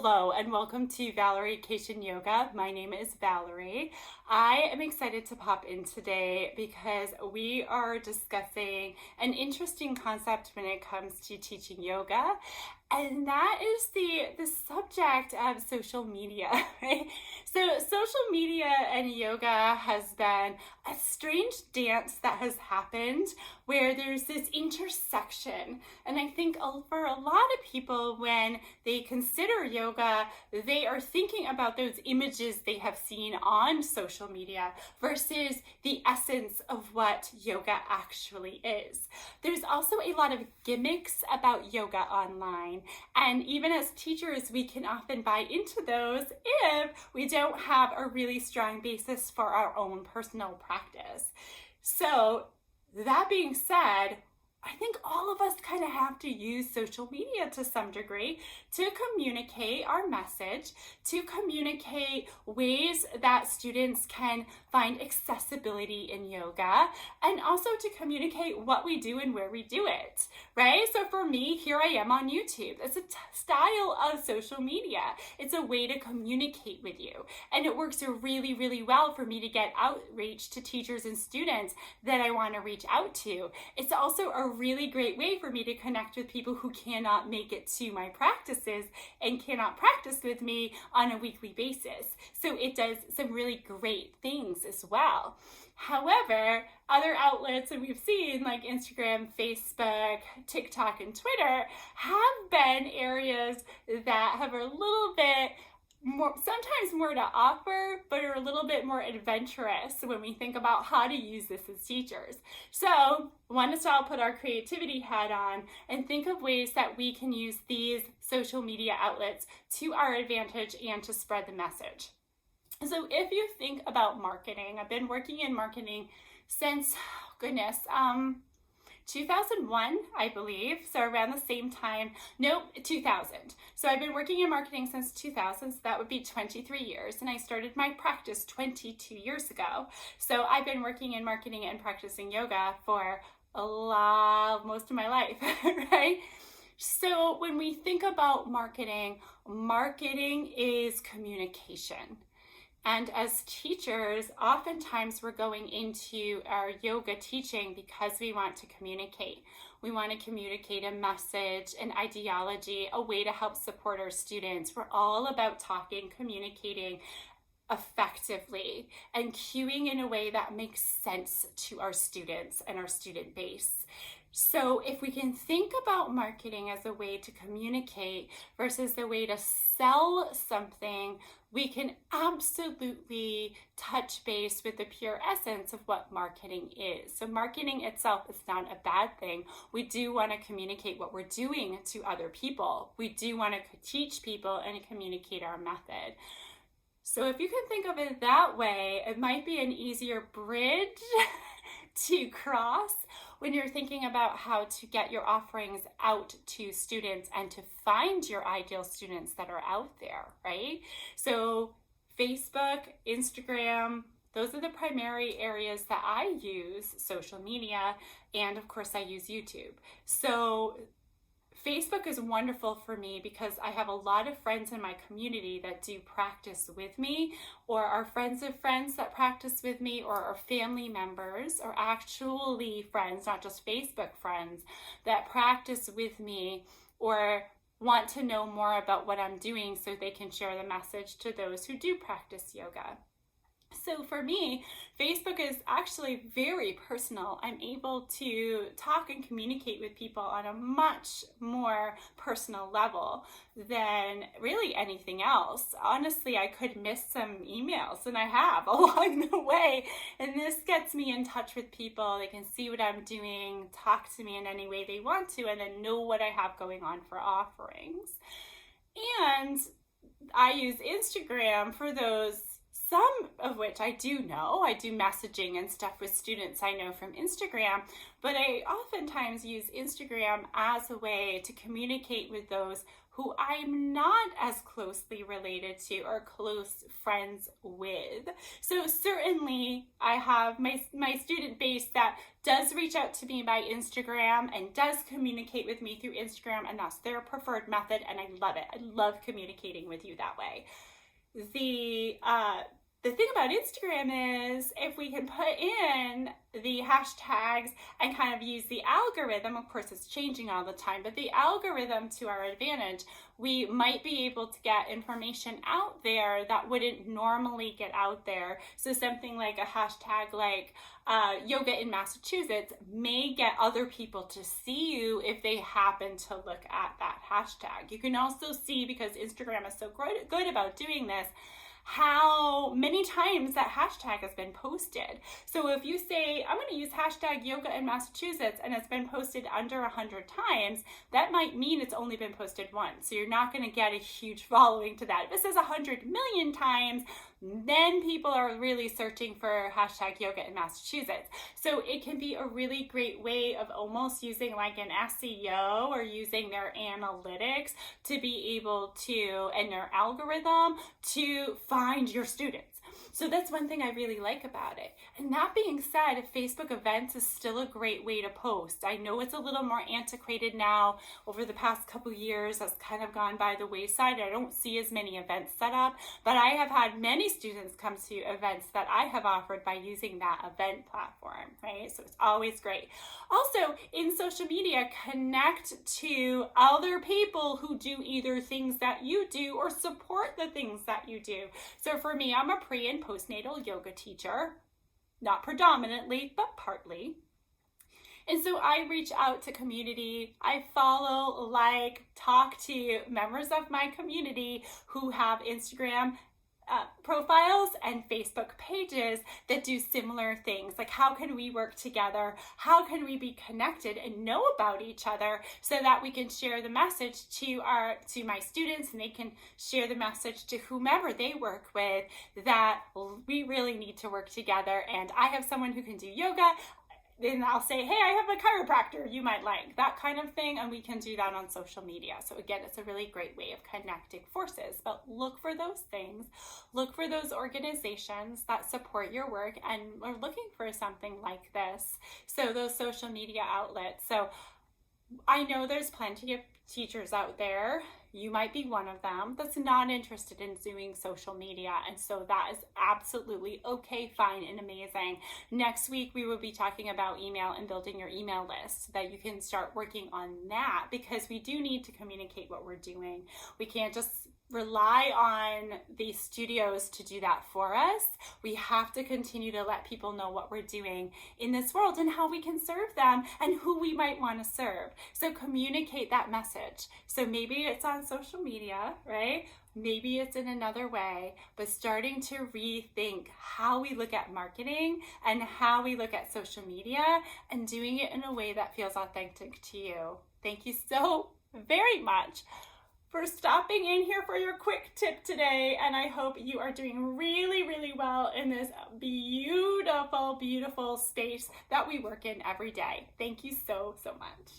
Hello and welcome to Valeriecation Yoga. My name is Valerie. I am excited to pop in today because we are discussing an interesting concept when it comes to teaching yoga, and that is the subject of social media, right? So social media and yoga has been a strange dance that has happened where there's this intersection. And I think for a lot of people, when they consider yoga, they are thinking about those images they have seen on social media versus the essence of what yoga actually is. There's also a lot of gimmicks about yoga online. And even as teachers, we can often buy into those if we don't have a really strong basis for our own personal practice. So that being said, I think all of us kind of have to use social media to some degree to communicate our message, to communicate ways that students can find accessibility in yoga, and also to communicate what we do and where we do it, right? So for me, here I am on YouTube. It's a style of social media. It's a way to communicate with you. And it works really, really well for me to get outreach to teachers and students that I want to reach out to. It's also a really great way for me to connect with people who cannot make it to my practices and cannot practice with me on a weekly basis. So it does some really great things as well. However, other outlets that we've seen like Instagram, Facebook, TikTok, and Twitter have been areas that have a little bit more, sometimes more to offer, but are a little bit more adventurous when we think about how to use this as teachers. So want us to all put our creativity hat on and think of ways that we can use these social media outlets to our advantage and to spread the message. So if you think about marketing, I've been working in marketing since, 2001, I believe. So around the same time, 2000. So I've been working in marketing since 2000, so that would be 23 years. And I started my practice 22 years ago. So I've been working in marketing and practicing yoga for most of my life, right? So when we think about marketing, marketing is communication. And as teachers, oftentimes we're going into our yoga teaching because we want to communicate. We want to communicate a message, an ideology, a way to help support our students. We're all about talking, communicating effectively, and cueing in a way that makes sense to our students and our student base. So if we can think about marketing as a way to communicate versus a way to sell something, we can absolutely touch base with the pure essence of what marketing is. So marketing itself is not a bad thing. We do want to communicate what we're doing to other people. We do want to teach people and communicate our method. So if you can think of it that way, it might be an easier bridge to cross when you're thinking about how to get your offerings out to students and to find your ideal students that are out there, right? So Facebook, Instagram, those are the primary areas that I use, social media, and of course I use YouTube. So Facebook is wonderful for me because I have a lot of friends in my community that do practice with me, or are friends of friends that practice with me, or are family members, or actually friends, not just Facebook friends, that practice with me or want to know more about what I'm doing so they can share the message to those who do practice yoga. So for me, Facebook is actually very personal. I'm able to talk and communicate with people on a much more personal level than really anything else. Honestly, I could miss some emails, and I have along the way. And this gets me in touch with people. They can see what I'm doing, talk to me in any way they want to, and then know what I have going on for offerings. And I use Instagram for those some of which I do know. I do messaging and stuff with students I know from Instagram, but I oftentimes use Instagram as a way to communicate with those who I'm not as closely related to or close friends with. So certainly I have my student base that does reach out to me by Instagram and does communicate with me through Instagram, and that's their preferred method, and I love it. I love communicating with you that way. The thing about Instagram is if we can put in the hashtags and kind of use the algorithm, of course it's changing all the time, but the algorithm to our advantage, we might be able to get information out there that wouldn't normally get out there. So something like a hashtag like yoga in Massachusetts may get other people to see you if they happen to look at that hashtag. You can also see, because Instagram is so good about doing this, how many times that hashtag has been posted. So if you say, I'm going to use hashtag yoga in Massachusetts, and it's been posted under 100 times, that might mean it's only been posted once. So you're not going to get a huge following to that. If it says 100 million times, then people are really searching for hashtag yoga in Massachusetts. So it can be a really great way of almost using like an SEO or using their analytics to be able to, and their algorithm, to find your students. So that's one thing I really like about it. And that being said, Facebook events is still a great way to post. I know it's a little more antiquated now. Over the past couple years, that's kind of gone by the wayside. I don't see as many events set up, but I have had many students come to events that I have offered by using that event platform, right? So it's always great. Also, in social media, connect to other people who do either things that you do or support the things that you do. So for me, I'm a pre and postnatal yoga teacher, not predominantly, but partly. And so I reach out to community. I follow, like, talk to members of my community who have Instagram profiles and Facebook pages that do similar things. Like, how can we work together? How can we be connected and know about each other so that we can share the message to my students, and they can share the message to whomever they work with, that we really need to work together. And I have someone who can do yoga, then I'll say, hey, I have a chiropractor you might like, that kind of thing, and we can do that on social media. So again, it's a really great way of connecting forces. But look for those things, look for those organizations that support your work and are looking for something like this. So those social media outlets. So I know there's plenty of teachers out there, you might be one of them, that's not interested in doing social media. And so that is absolutely okay, fine, and amazing. Next week, we will be talking about email and building your email list so that you can start working on that, because we do need to communicate what we're doing. We can't just rely on these studios to do that for us. We have to continue to let people know what we're doing in this world and how we can serve them and who we might want to serve. So communicate that message. So maybe it's on social media, right? Maybe it's in another way, but starting to rethink how we look at marketing and how we look at social media and doing it in a way that feels authentic to you. Thank you so very much for stopping in here for your quick tip today, and I hope you are doing really, really well in this beautiful, beautiful space that we work in every day. Thank you so, so much.